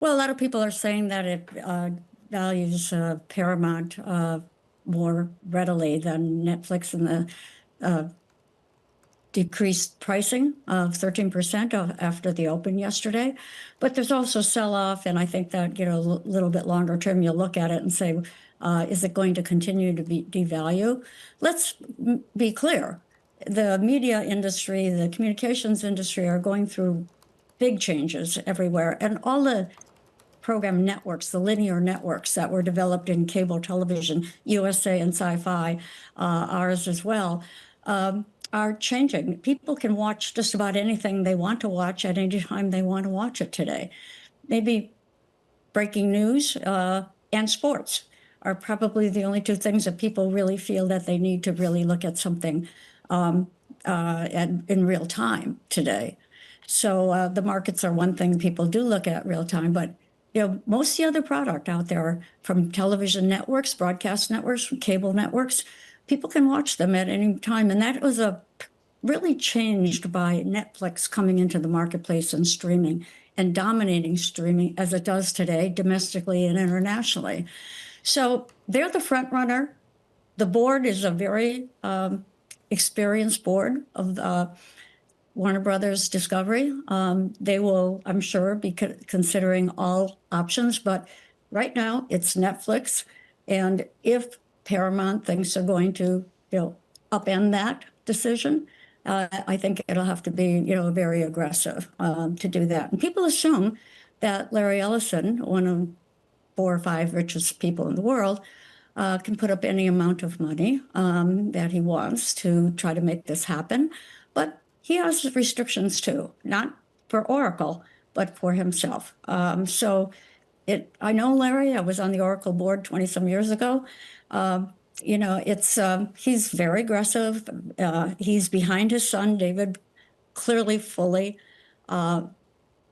Well, a lot of people are saying that it values Paramount more readily than Netflix, and the uh, decreased pricing of 13% after the open yesterday. But there's also sell-off, and I think that, a little bit longer term, you'll look at it and say, is it going to continue to be devalue? Let's be clear. The media industry, the communications industry are going through big changes everywhere, and all the program networks, the linear networks that were developed in cable television, USA and Sci-Fi, ours as well, are changing. People can watch just about anything they want to watch at any time they want to watch it today. Maybe breaking news and sports are probably the only two things that people really feel that they need to really look at something in real time today. So the markets are one thing people do look at real time, but most of the other product out there, from television networks, broadcast networks, from cable networks, people can watch them at any time. And that was really changed by Netflix coming into the marketplace and streaming and dominating streaming as it does today, domestically and internationally. So they're the front runner. The board is a very experienced board of Warner Brothers Discovery. They will, I'm sure, be considering all options, but right now it's Netflix. And if Paramount thinks they're going to, upend that decision, I think it'll have to be, very aggressive to do that. And people assume that Larry Ellison, one of 4 or 5 richest people in the world, can put up any amount of money that he wants to try to make this happen. But he has restrictions too, not for Oracle, but for himself. I know Larry. I was on the Oracle board 20-some years ago. He's very aggressive. He's behind his son, David, clearly, fully,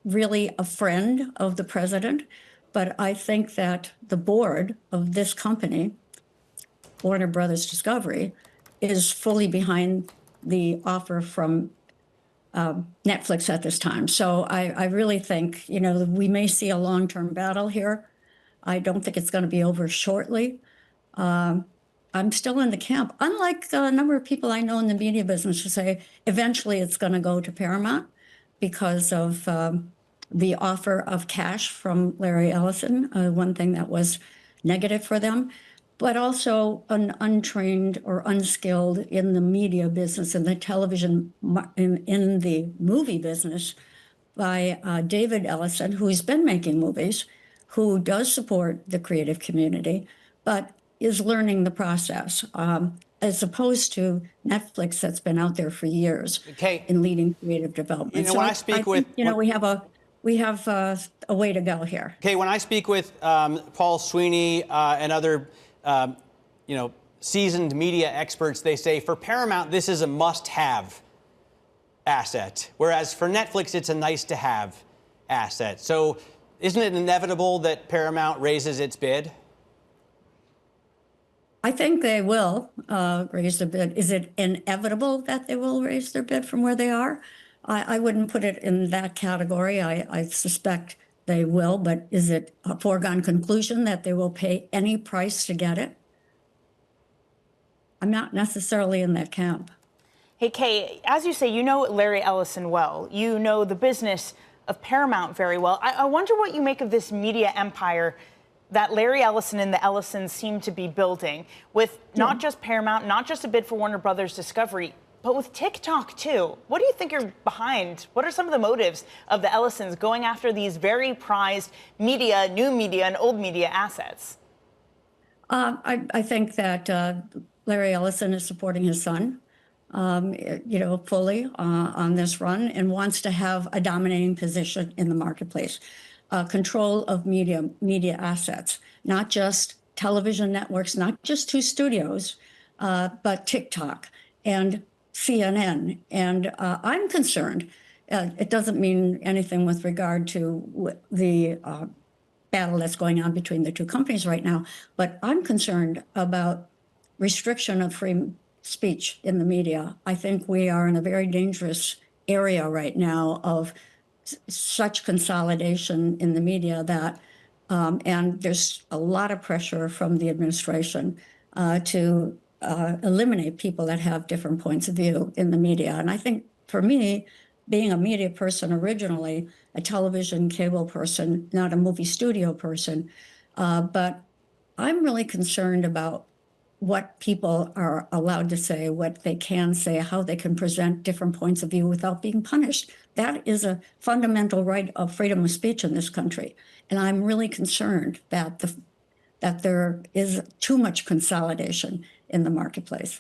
really a friend of the president. But I think that the board of this company, Warner Brothers Discovery, is fully behind the offer from Netflix at this time. So I really think, we may see a long-term battle here. I don't think it's going to be over shortly. I'm still in the camp, unlike a number of people I know in the media business who say eventually it's going to go to Paramount because of the offer of cash from Larry Ellison, one thing that was negative for them, but also an untrained or unskilled in the media business and the television, in the movie business by David Ellison, who's been making movies, who does support the creative community, but is learning the process, as opposed to Netflix that's been out there for years in leading creative development. When I speak with... we have a way to go here. Okay, when I speak with Paul Sweeney and other seasoned media experts, they say for Paramount, this is a must-have asset, whereas for Netflix, it's a nice-to-have asset. So isn't it inevitable that Paramount raises its bid? I think they will raise their bid. Is it inevitable that they will raise their bid from where they are? I wouldn't put it in that category. I suspect they will, but is it a foregone conclusion that they will pay any price to get it? I'm not necessarily in that camp. Hey, Kay, as you say, you know Larry Ellison well. You know the business of Paramount very well. I wonder what you make of this media empire that Larry Ellison and the Ellisons seem to be building with not just Paramount, not just a bid for Warner Brothers Discovery, but with TikTok, too. What do you think are behind? What are some of the motives of the Ellisons going after these very prized media, new media, and old media assets? I think that Larry Ellison is supporting his son, fully on this run, and wants to have a dominating position in the marketplace. Control of media assets, not just television networks, not just 2 studios, but TikTok and CNN. And I'm concerned. It doesn't mean anything with regard to the battle that's going on between the 2 companies right now, but I'm concerned about restriction of free speech in the media. I think we are in a very dangerous area right now of such consolidation in the media that, and there's a lot of pressure from the administration to eliminate people that have different points of view in the media. And I think for me, being a media person originally, a television cable person, not a movie studio person, but I'm really concerned about what people are allowed to say, what they can say, how they can present different points of view without being punished. That is a fundamental right of freedom of speech in this country. And I'm really concerned that that there is too much consolidation in the marketplace.